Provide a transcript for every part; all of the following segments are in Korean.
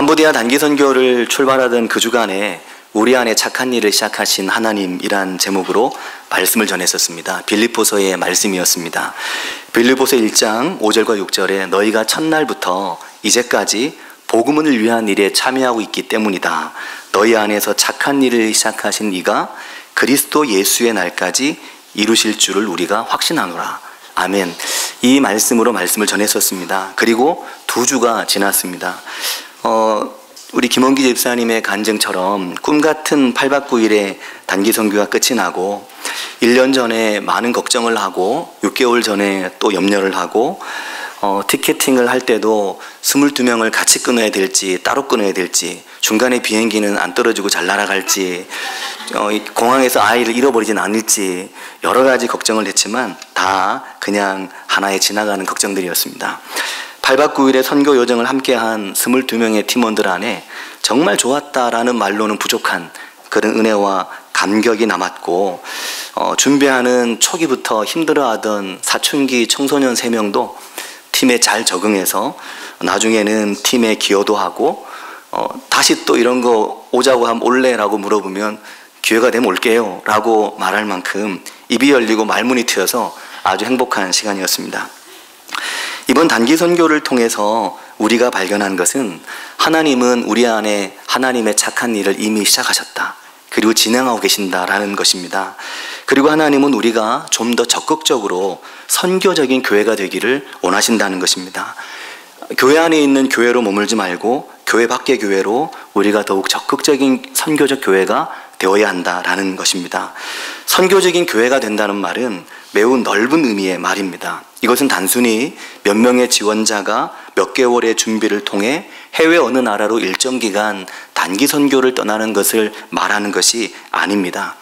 캄보디아 단기 선교를 출발하던 그 주간에 우리 안에 착한 일을 시작하신 하나님이란 제목으로 말씀을 전했었습니다. 빌립보서의 말씀이었습니다. 빌립보서 1장 5절과 6절에 너희가 첫날부터 이제까지 복음을 위한 일에 참여하고 있기 때문이다. 너희 안에서 착한 일을 시작하신 이가 그리스도 예수의 날까지 이루실 줄을 우리가 확신하노라. 아멘. 이 말씀으로 말씀을 전했었습니다. 그리고 2주가 지났습니다. 우리 김원기 집사님의 간증처럼 꿈같은 8박 9일의 단기 선교가 끝이 나고 1년 전에 많은 걱정을 하고 6개월 전에 또 염려를 하고 티켓팅을 할 때도 22명을 같이 끊어야 될지 따로 끊어야 될지 중간에 비행기는 안 떨어지고 잘 날아갈지 공항에서 아이를 잃어버리진 않을지 여러 가지 걱정을 했지만 다 그냥 하나의 지나가는 걱정들이었습니다. 8박 9일의 선교 여정을 함께한 22명의 팀원들 안에 정말 좋았다라는 말로는 부족한 그런 은혜와 감격이 남았고 준비하는 초기부터 힘들어하던 사춘기 청소년 3명도 팀에 잘 적응해서 나중에는 팀에 기여도 하고 다시 또 이런 거 오자고 하면 올래라고 물어보면 기회가 되면 올게요 라고 말할 만큼 입이 열리고 말문이 트여서 아주 행복한 시간이었습니다. 이번 단기 선교를 통해서 우리가 발견한 것은 하나님은 우리 안에 하나님의 착한 일을 이미 시작하셨다. 그리고 진행하고 계신다라는 것입니다. 그리고 하나님은 우리가 좀 더 적극적으로 선교적인 교회가 되기를 원하신다는 것입니다. 교회 안에 있는 교회로 머물지 말고 교회 밖의 교회로 우리가 더욱 적극적인 선교적 교회가 되어야 한다라는 것입니다. 선교적인 교회가 된다는 말은 매우 넓은 의미의 말입니다. 이것은 단순히 몇 명의 지원자가 몇 개월의 준비를 통해 해외 어느 나라로 일정 기간 단기 선교를 떠나는 것을 말하는 것이 아닙니다.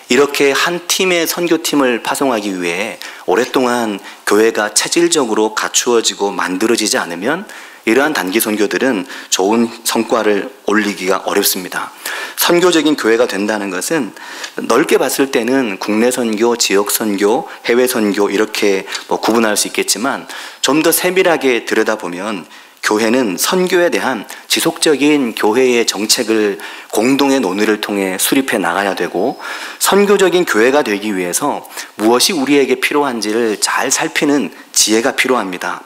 이렇게 한 팀의 선교팀을 파송하기 위해 오랫동안 교회가 체질적으로 갖추어지고 만들어지지 않으면 이러한 단기 선교들은 좋은 성과를 올리기가 어렵습니다. 선교적인 교회가 된다는 것은 넓게 봤을 때는 국내 선교, 지역 선교, 해외 선교 이렇게 구분할 수 있겠지만 좀 더 세밀하게 들여다보면 교회는 선교에 대한 지속적인 교회의 정책을 공동의 논의를 통해 수립해 나가야 되고 선교적인 교회가 되기 위해서 무엇이 우리에게 필요한지를 잘 살피는 지혜가 필요합니다.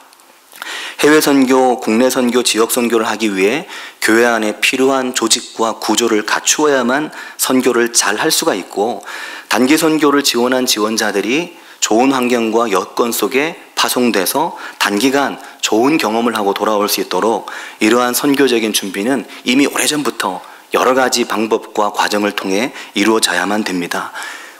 해외 선교, 국내 선교, 지역 선교를 하기 위해 교회 안에 필요한 조직과 구조를 갖추어야만 선교를 잘 할 수가 있고 단기 선교를 지원한 지원자들이 좋은 환경과 여건 속에 파송돼서 단기간 좋은 경험을 하고 돌아올 수 있도록 이러한 선교적인 준비는 이미 오래전부터 여러 가지 방법과 과정을 통해 이루어져야만 됩니다.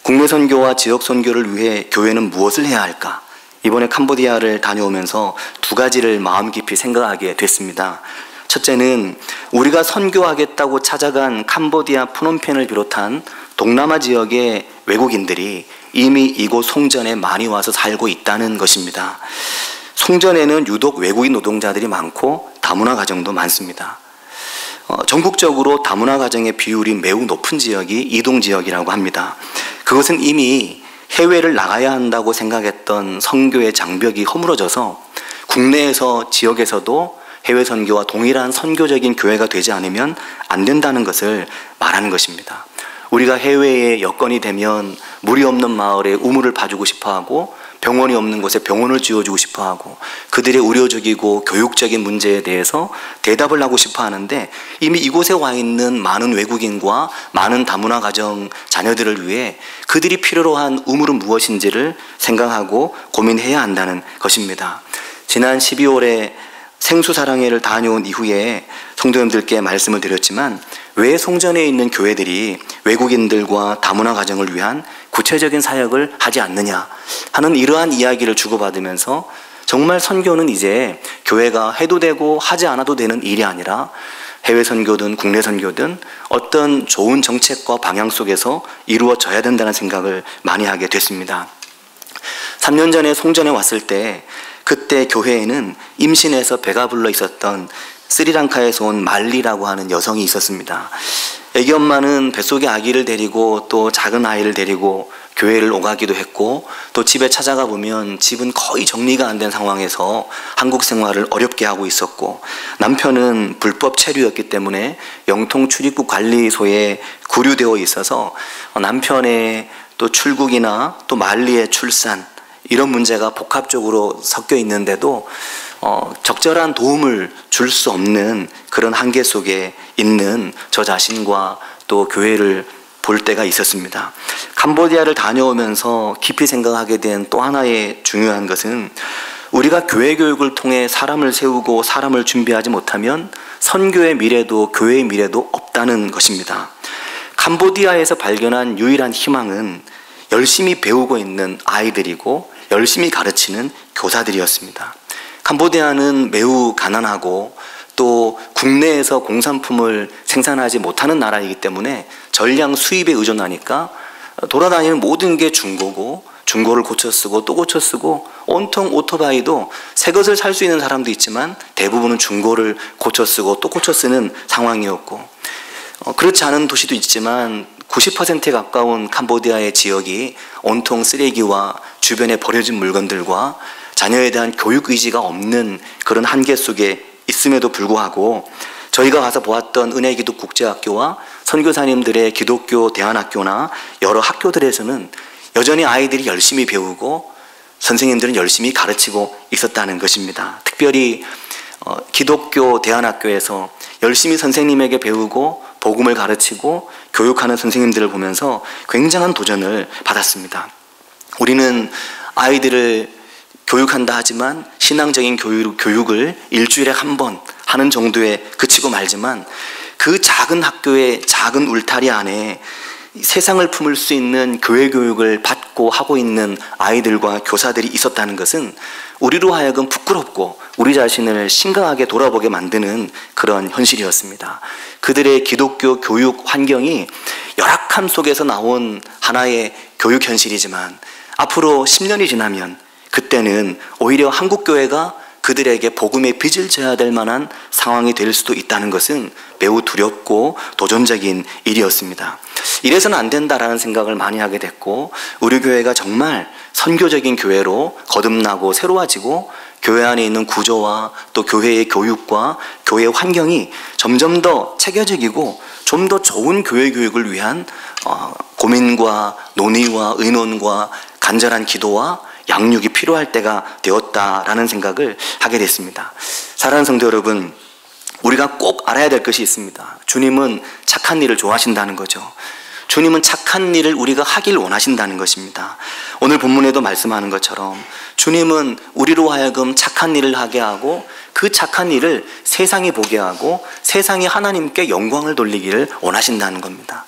국내 선교와 지역 선교를 위해 교회는 무엇을 해야 할까? 이번에 캄보디아를 다녀오면서 2가지를 마음 깊이 생각하게 됐습니다. 첫째는 우리가 선교하겠다고 찾아간 캄보디아 프놈펜을 비롯한 동남아 지역의 외국인들이 이미 이곳 송전에 많이 와서 살고 있다는 것입니다. 송전에는 유독 외국인 노동자들이 많고 다문화 가정도 많습니다. 전국적으로 다문화 가정의 비율이 매우 높은 지역이 이동 지역이라고 합니다. 그것은 이미 해외를 나가야 한다고 생각했던 선교의 장벽이 허물어져서 국내에서 지역에서도 해외 선교와 동일한 선교적인 교회가 되지 않으면 안 된다는 것을 말하는 것입니다. 우리가 해외에 여건이 되면 물이 없는 마을에 우물을 파주고 싶어하고 병원이 없는 곳에 병원을 지어주고 싶어하고 그들의 의료적이고 교육적인 문제에 대해서 대답을 하고 싶어하는데 이미 이곳에 와 있는 많은 외국인과 많은 다문화 가정 자녀들을 위해 그들이 필요로 한 우물은 무엇인지를 생각하고 고민해야 한다는 것입니다. 지난 12월에 생수사랑회를 다녀온 이후에 성도님들께 말씀을 드렸지만 왜 송전에 있는 교회들이 외국인들과 다문화 가정을 위한 구체적인 사역을 하지 않느냐 하는 이러한 이야기를 주고받으면서 정말 선교는 이제 교회가 해도 되고 하지 않아도 되는 일이 아니라 해외 선교든 국내 선교든 어떤 좋은 정책과 방향 속에서 이루어져야 된다는 생각을 많이 하게 됐습니다. 3년 전에 송전에 왔을 때 그때 교회에는 임신해서 배가 불러 있었던 스리랑카에서 온 말리라고 하는 여성이 있었습니다. 애기 엄마는 뱃속에 아기를 데리고 또 작은 아이를 데리고 교회를 오가기도 했고, 또 집에 찾아가 보면 집은 거의 정리가 안 된 상황에서 한국 생활을 어렵게 하고 있었고, 남편은 불법 체류였기 때문에 영통 출입국 관리소에 구류되어 있어서 남편의 또 출국이나 또 만리의 출산, 이런 문제가 복합적으로 섞여 있는데도 적절한 도움을 줄 수 없는 그런 한계 속에 있는 저 자신과 또 교회를 볼 때가 있었습니다. 캄보디아를 다녀오면서 깊이 생각하게 된 또 하나의 중요한 것은, 우리가 교회 교육을 통해 사람을 세우고 사람을 준비하지 못하면 선교의 미래도 교회의 미래도 없다는 것입니다. 캄보디아에서 발견한 유일한 희망은 열심히 배우고 있는 아이들이고 열심히 가르치는 교사들이었습니다. 캄보디아는 매우 가난하고 또 국내에서 공산품을 생산하지 못하는 나라이기 때문에 전량 수입에 의존하니까 돌아다니는 모든 게 중고고, 중고를 고쳐 쓰고 또 고쳐 쓰고, 온통 오토바이도 새 것을 살 수 있는 사람도 있지만 대부분은 중고를 고쳐 쓰고 또 고쳐 쓰는 상황이었고, 그렇지 않은 도시도 있지만 90%에 가까운 캄보디아의 지역이 온통 쓰레기와 주변에 버려진 물건들과 자녀에 대한 교육 의지가 없는 그런 한계 속에 있음에도 불구하고, 저희가 가서 보았던 은혜기독국제학교와 선교사님들의 기독교 대안학교나 여러 학교들에서는 여전히 아이들이 열심히 배우고 선생님들은 열심히 가르치고 있었다는 것입니다. 특별히 기독교 대안학교에서 열심히 선생님에게 배우고 복음을 가르치고 교육하는 선생님들을 보면서 굉장한 도전을 받았습니다. 우리는 아이들을 교육한다 하지만 신앙적인 교육을 일주일에 한 번 하는 정도에 그치고 말지만, 그 작은 학교의 작은 울타리 안에 세상을 품을 수 있는 교회 교육을 받고 하고 있는 아이들과 교사들이 있었다는 것은 우리로 하여금 부끄럽고 우리 자신을 심각하게 돌아보게 만드는 그런 현실이었습니다. 그들의 기독교 교육 환경이 열악함 속에서 나온 하나의 교육 현실이지만, 앞으로 10년이 지나면 그때는 오히려 한국교회가 그들에게 복음의 빚을 져야 될 만한 상황이 될 수도 있다는 것은 매우 두렵고 도전적인 일이었습니다. 이래서는 안 된다라는 생각을 많이 하게 됐고, 우리 교회가 정말 선교적인 교회로 거듭나고 새로워지고, 교회 안에 있는 구조와 또 교회의 교육과 교회 환경이 점점 더 체계적이고 좀 더 좋은 교회 교육을 위한 고민과 논의와 의논과 간절한 기도와 양육이 필요할 때가 되었다라는 생각을 하게 됐습니다. 사랑하는 성도 여러분, 우리가 꼭 알아야 될 것이 있습니다. 주님은 착한 일을 좋아하신다는 거죠. 주님은 착한 일을 우리가 하길 원하신다는 것입니다. 오늘 본문에도 말씀하는 것처럼 주님은 우리로 하여금 착한 일을 하게 하고, 그 착한 일을 세상이 보게 하고 세상이 하나님께 영광을 돌리기를 원하신다는 겁니다.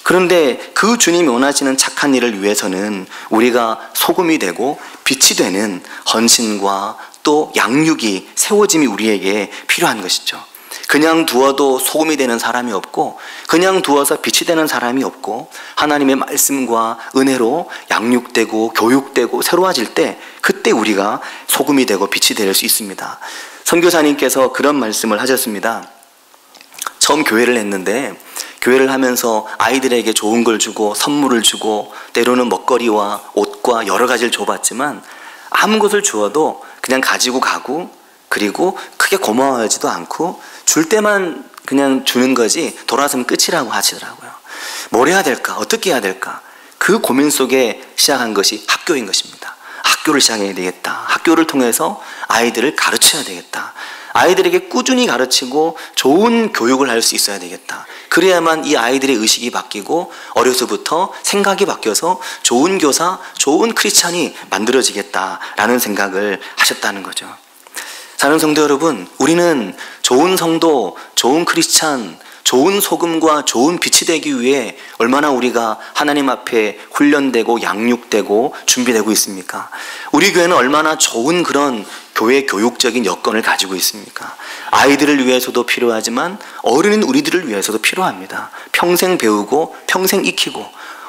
그런데 그 주님이 원하시는 착한 일을 위해서는 우리가 소금이 되고 빛이 되는 헌신과 또 양육이, 세워짐이 우리에게 필요한 것이죠. 그냥 두어도 소금이 되는 사람이 없고, 그냥 두어서 빛이 되는 사람이 없고, 하나님의 말씀과 은혜로 양육되고 교육되고 새로워질 때, 그때 우리가 소금이 되고 빛이 될 수 있습니다. 선교사님께서 그런 말씀을 하셨습니다. 처음 교회를 했는데, 교회를 하면서 아이들에게 좋은 걸 주고 선물을 주고 때로는 먹거리와 옷과 여러 가지를 줘봤지만, 아무 것을 주어도 그냥 가지고 가고, 그리고 크게 고마워하지도 않고 줄 때만 그냥 주는 거지 돌아서면 끝이라고 하시더라고요. 뭘 해야 될까? 어떻게 해야 될까? 그 고민 속에 시작한 것이 학교인 것입니다. 학교를 시작해야 되겠다. 학교를 통해서 아이들을 가르쳐야 되겠다. 아이들에게 꾸준히 가르치고 좋은 교육을 할 수 있어야 되겠다. 그래야만 이 아이들의 의식이 바뀌고 어려서부터 생각이 바뀌어서 좋은 교사, 좋은 크리스찬이 만들어지겠다라는 생각을 하셨다는 거죠. 사랑하는 성도 여러분, 우리는 좋은 성도, 좋은 크리스찬, 좋은 소금과 좋은 빛이 되기 위해 얼마나 우리가 하나님 앞에 훈련되고 양육되고 준비되고 있습니까? 우리 교회는 얼마나 좋은 그런 교회 교육적인 여건을 가지고 있습니까? 아이들을 위해서도 필요하지만 어른인 우리들을 위해서도 필요합니다. 평생 배우고 평생 익히고,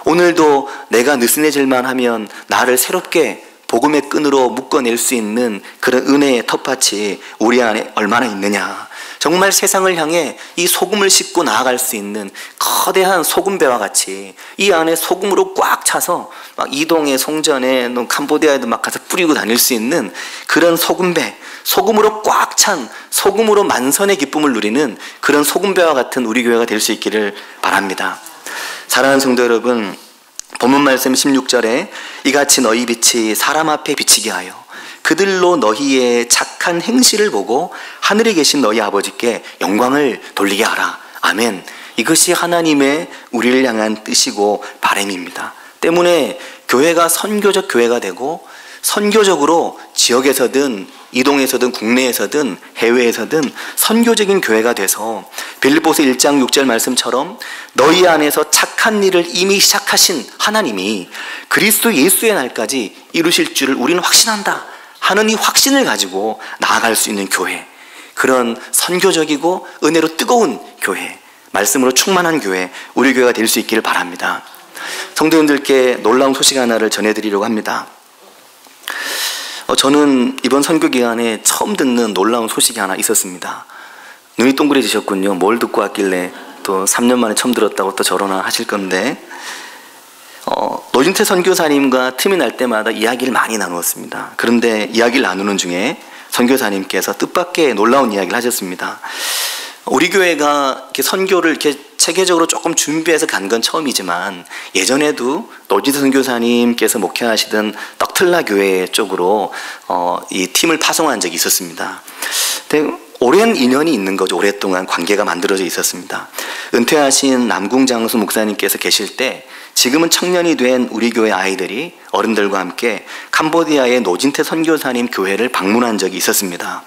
오늘도 내가 느슨해질만 하면 나를 새롭게 복음의 끈으로 묶어낼 수 있는 그런 은혜의 텃밭이 우리 안에 얼마나 있느냐. 정말 세상을 향해 이 소금을 싣고 나아갈 수 있는 거대한 소금배와 같이 이 안에 소금으로 꽉 차서 막 이동에 송전에 캄보디아에도 막 가서 뿌리고 다닐 수 있는 그런 소금배, 소금으로 꽉 찬 소금으로 만선의 기쁨을 누리는 그런 소금배와 같은 우리 교회가 될 수 있기를 바랍니다. 사랑하는 성도 여러분, 본문 말씀 16절에 이같이 너희 빛이 사람 앞에 비치게 하여 그들로 너희의 착한 행실을 보고 하늘에 계신 너희 아버지께 영광을 돌리게 하라. 아멘. 이것이 하나님의 우리를 향한 뜻이고 바람입니다. 때문에 교회가 선교적 교회가 되고 선교적으로 지역에서든 이동에서든 국내에서든 해외에서든 선교적인 교회가 돼서 빌립보서 1장 6절 말씀처럼 너희 안에서 착한 일을 이미 시작하신 하나님이 그리스도 예수의 날까지 이루실 줄을 우리는 확신한다 하는 이 확신을 가지고 나아갈 수 있는 교회, 그런 선교적이고 은혜로 뜨거운 교회, 말씀으로 충만한 교회, 우리 교회가 될 수 있기를 바랍니다. 성도님들께 놀라운 소식 하나를 전해드리려고 합니다. 저는 이번 선교 기간에 처음 듣는 놀라운 소식이 하나 있었습니다. 눈이 동그래지셨군요. 뭘 듣고 왔길래 또 3년 만에 처음 들었다고 또 저러나 하실 건데, 노진태 선교사님과 틈이 날 때마다 이야기를 많이 나누었습니다. 그런데 이야기를 나누는 중에 선교사님께서 뜻밖의 놀라운 이야기를 하셨습니다. 우리 교회가 이렇게 선교를 이렇게 체계적으로 조금 준비해서 간 건 처음이지만 예전에도 노진태 선교사님께서 목회하시던 떡틀라 교회 쪽으로 이 팀을 파송한 적이 있었습니다. 근데 오랜 인연이 있는 거죠. 오랫동안 관계가 만들어져 있었습니다. 은퇴하신 남궁장수 목사님께서 계실 때 지금은 청년이 된 우리 교회 아이들이 어른들과 함께 캄보디아의 노진태 선교사님 교회를 방문한 적이 있었습니다.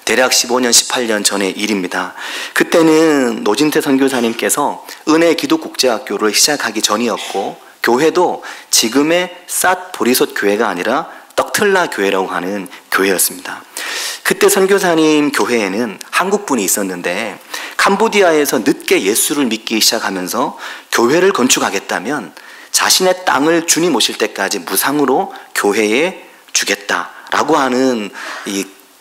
대략 15년, 18년 전의 일입니다. 그때는 노진태 선교사님께서 은혜기도국제학교를 시작하기 전이었고 교회도 지금의 삿 보리솥 교회가 아니라 떡틀라 교회라고 하는 교회였습니다. 그때 선교사님 교회에는 한국분이 있었는데 캄보디아에서 늦게 예수를 믿기 시작하면서 교회를 건축하겠다면 자신의 땅을 주님 오실 때까지 무상으로 교회에 주겠다라고 하는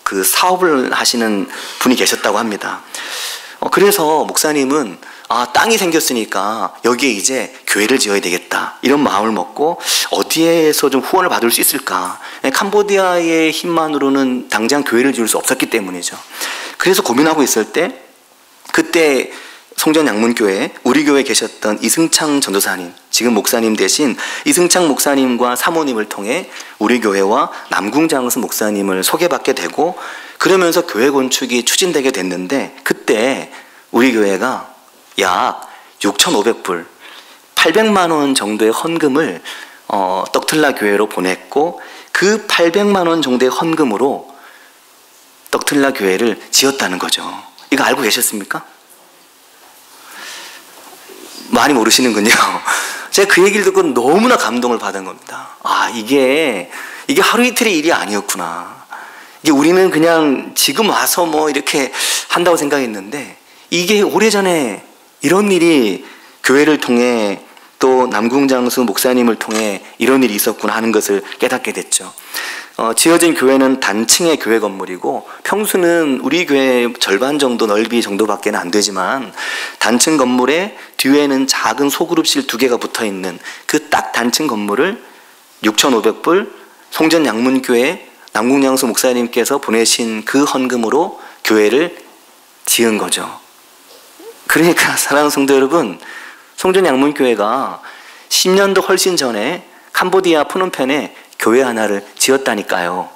그 사업을 하시는 분이 계셨다고 합니다. 그래서 목사님은 땅이 생겼으니까 여기에 이제 교회를 지어야 되겠다 이런 마음을 먹고 어디에서 좀 후원을 받을 수 있을까. 캄보디아의 힘만으로는 당장 교회를 지을 수 없었기 때문이죠. 그래서 고민하고 있을 때 그때 송전양문교회 우리 교회에 계셨던 이승창 전도사님, 지금 목사님 대신 이승창 목사님과 사모님을 통해 우리 교회와 남궁장수 목사님을 소개받게 되고 그러면서 교회 건축이 추진되게 됐는데 그때 우리 교회가 약 6,500불 800만 원 정도의 헌금을 떡틀라 교회로 보냈고 그 800만 원 정도의 헌금으로 떡틀라 교회를 지었다는 거죠. 이거 알고 계셨습니까? 많이 모르시는군요. 제가 그 얘기를 듣고 너무나 감동을 받은 겁니다. 이게 하루 이틀의 일이 아니었구나. 이게 우리는 그냥 지금 와서 뭐 이렇게 한다고 생각했는데 이게 오래전에 이런 일이 교회를 통해 또 남궁장수 목사님을 통해 이런 일이 있었구나 하는 것을 깨닫게 됐죠. 지어진 교회는 단층의 교회 건물이고 평수는 우리 교회 절반 정도 넓이 정도밖에 안 되지만 단층 건물에 뒤에는 작은 소그룹실 2개가 붙어있는 그 딱 단층 건물을 6,500불 송전양문교회 남궁장수 목사님께서 보내신 그 헌금으로 교회를 지은 거죠. 그러니까 사랑하는 성도 여러분, 송전양문교회가 10년도 훨씬 전에 캄보디아 푸놈펜에 교회 하나를 지었다니까요.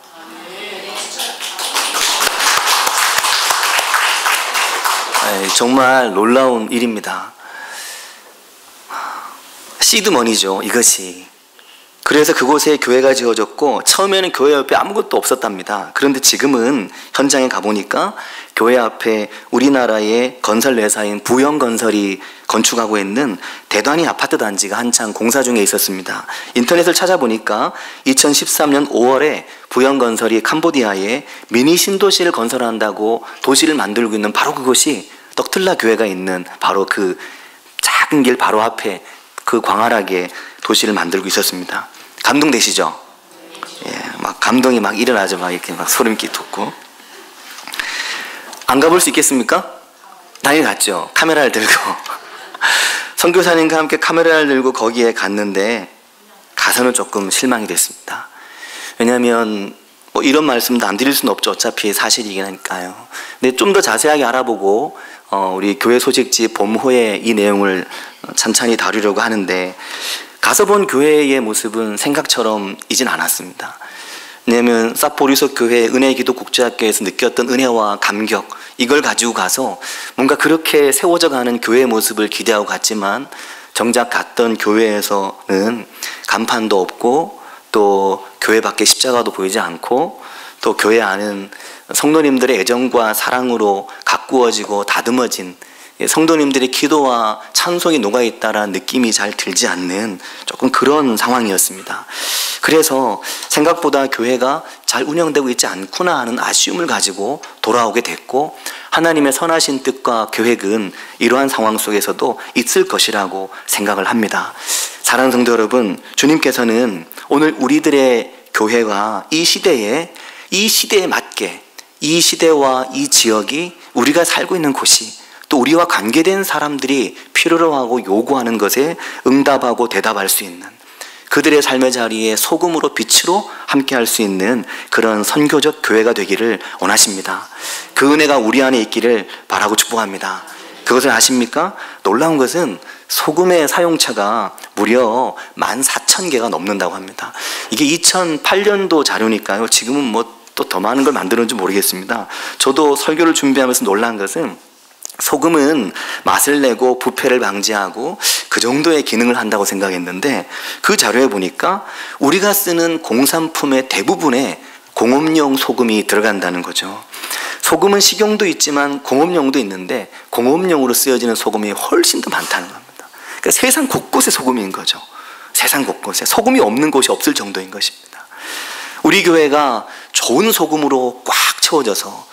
정말 놀라운 일입니다. 시드머니죠, 이것이. 그래서 그곳에 교회가 지어졌고 처음에는 교회 옆에 아무것도 없었답니다. 그런데 지금은 현장에 가보니까 교회 앞에 우리나라의 건설 회사인 부영건설이 건축하고 있는 대단히 아파트 단지가 한창 공사 중에 있었습니다. 인터넷을 찾아보니까 2013년 5월에 부영건설이 캄보디아에 미니 신도시를 건설한다고 도시를 만들고 있는 바로 그곳이 떡틀라 교회가 있는 바로 그 작은 길 바로 앞에 그 광활하게 도시를 만들고 있었습니다. 감동되시죠? 막 감동이 막 일어나죠. 막 이렇게 막 소름 끼쳤고. 안 가볼 수 있겠습니까? 당연히 갔죠. 카메라를 들고. 선교사님과 함께 카메라를 들고 거기에 갔는데 가서는 조금 실망이 됐습니다. 왜냐하면 뭐 이런 말씀도 안 드릴 수는 없죠. 어차피 사실이긴 하니까요. 근데 좀 더 자세하게 알아보고 우리 교회 소식지 봄호에 이 내용을 찬찬히 다루려고 하는데, 가서 본 교회의 모습은 생각처럼이진 않았습니다. 왜냐하면 사포리소 교회 은혜기도국제학교에서 느꼈던 은혜와 감격, 이걸 가지고 가서 뭔가 그렇게 세워져 가는 교회의 모습을 기대하고 갔지만, 정작 갔던 교회에서는 간판도 없고 또 교회 밖에 십자가도 보이지 않고 또 교회 안은 성도님들의 애정과 사랑으로 가꾸어지고 다듬어진 성도님들의 기도와 찬송이 녹아있다라는 느낌이 잘 들지 않는 조금 그런 상황이었습니다. 그래서 생각보다 교회가 잘 운영되고 있지 않구나 하는 아쉬움을 가지고 돌아오게 됐고, 하나님의 선하신 뜻과 계획은 이러한 상황 속에서도 있을 것이라고 생각을 합니다. 사랑하는 성도 여러분, 주님께서는 오늘 우리들의 교회가 이 시대에 맞게, 이 시대와 이 지역이 우리가 살고 있는 곳이 또 우리와 관계된 사람들이 필요로 하고 요구하는 것에 응답하고 대답할 수 있는, 그들의 삶의 자리에 소금으로 빛으로 함께할 수 있는 그런 선교적 교회가 되기를 원하십니다. 그 은혜가 우리 안에 있기를 바라고 축복합니다. 그것을 아십니까? 놀라운 것은 소금의 사용처가 무려 14,000개가 넘는다고 합니다. 이게 2008년도 자료니까요. 지금은 뭐 또 더 많은 걸 만드는지 모르겠습니다. 저도 설교를 준비하면서 놀란 것은 소금은 맛을 내고 부패를 방지하고 그 정도의 기능을 한다고 생각했는데, 그 자료에 보니까 우리가 쓰는 공산품의 대부분에 공업용 소금이 들어간다는 거죠. 소금은 식용도 있지만 공업용도 있는데 공업용으로 쓰여지는 소금이 훨씬 더 많다는 겁니다. 그러니까 세상 곳곳에 소금인 거죠. 세상 곳곳에 소금이 없는 곳이 없을 정도인 것입니다. 우리 교회가 좋은 소금으로 꽉 채워져서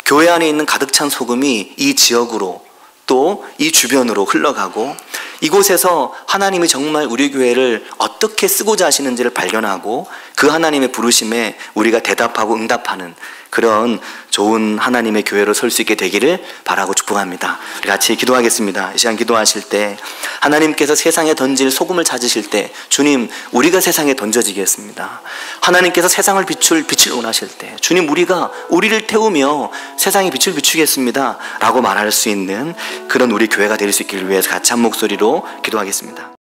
교회 안에 있는 가득 찬 소금이 이 지역으로 또 이 주변으로 흘러가고, 이곳에서 하나님이 정말 우리 교회를 어떻게 쓰고자 하시는지를 발견하고 그 하나님의 부르심에 우리가 대답하고 응답하는 그런 좋은 하나님의 교회로 설 수 있게 되기를 바라고 축복합니다. 우리 같이 기도하겠습니다. 이 시간 기도하실 때 하나님께서 세상에 던질 소금을 찾으실 때, 주님 우리가 세상에 던져지겠습니다. 하나님께서 세상을 비출 빛을 원하실 때, 주님 우리를 태우며 세상에 빛을 비추겠습니다 라고 말할 수 있는 그런 우리 교회가 될 수 있기를 위해서 같이 한 목소리로 기도하겠습니다.